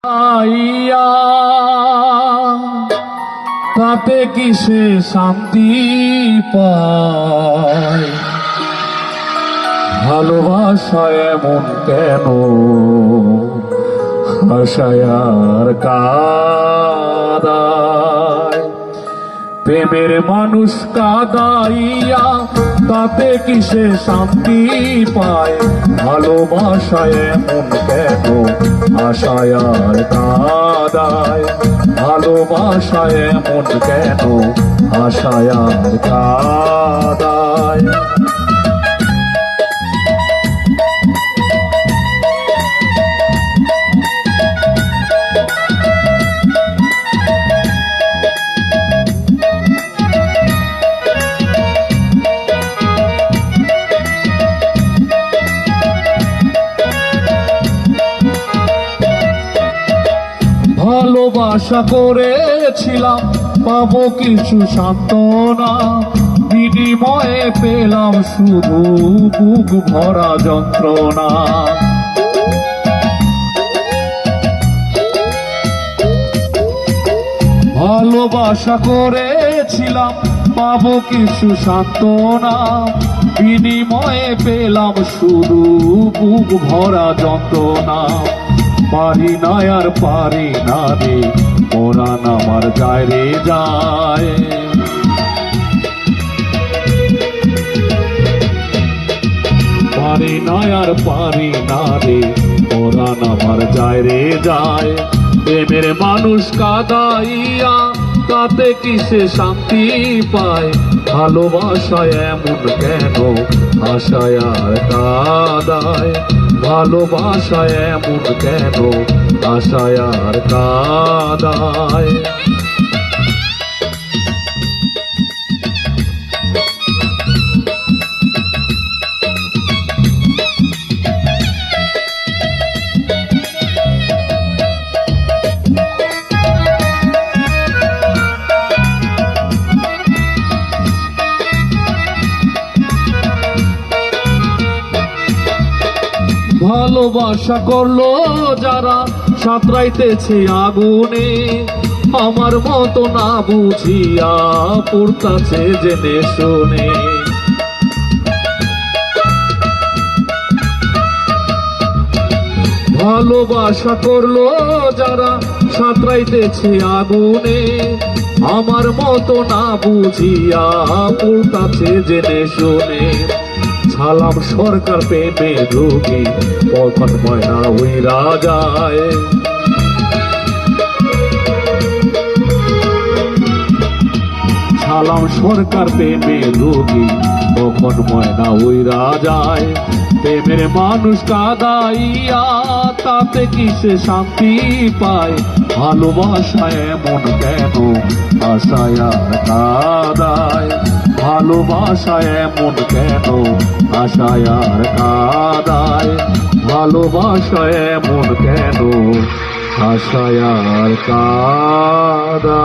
আইয়া তাতে কিসে শান্তি পায়, ভালোবাসা এমন কেন হাসায়ার কাদায়। প্রেমের মানুষ কাদাইয়া তাতে কিসে শান্তি পায়, ভালোবাসা এমন কেন আশায়ার কাদায়। ভালোবাসা এমন কেন আশায়ার কাদায়। ভালোবাসা করেছিলাম পাবো কিছু সান্ত্বনা, বিনিময়ে পেলাম শুধু বুক ভরা যন্ত্রণা। ভালোবাসা করেছিলাম পাবো কিছু সান্ত্বনা, বিনিময়ে পেলাম শুধু বুক ভরা যন্ত্রণা। পারি না আর পারি না রে, পরাণ আমার যায় রে যায়। পারি না আর পারি না রে, পরাণ আমার যায় রে যায়। প্রেমের মানুষ কাদাইয়া তাতে কিসে শান্তি পায়, ভালোবাসা এমন কেন আশায় আর কাদায়। ভালোবাসা এমন কেন আশায় আর কাদায়। ভালোবাসা করলো যারা সাঁতরাইতেছে আগুনে, আমার মতো না বুঝিয়া পড়তাছে জেনে শুনে। ভালোবাসা করলো যারা সাঁতরাইতেছে আগুনে, আমার মতো না বুঝিয়া পড়তাছে জেনে শুনে। ছালাম সরকার প্রেমে যোগী কখন ময়না উইরা যায়। ছালাম সরকার প্রেমে যোগী কখন ময়না উইরা যায়। প্রেমের মানুষ কাদাইয়া তাতে কিসে শান্তি পায়, ভালোবাসা এমন কেন আশায় আর কাদায়। ভালোবাসা এমন কেন আশায় আর কাদায়। ভালোবাসা এমন কেন আশায় আর কাদায়।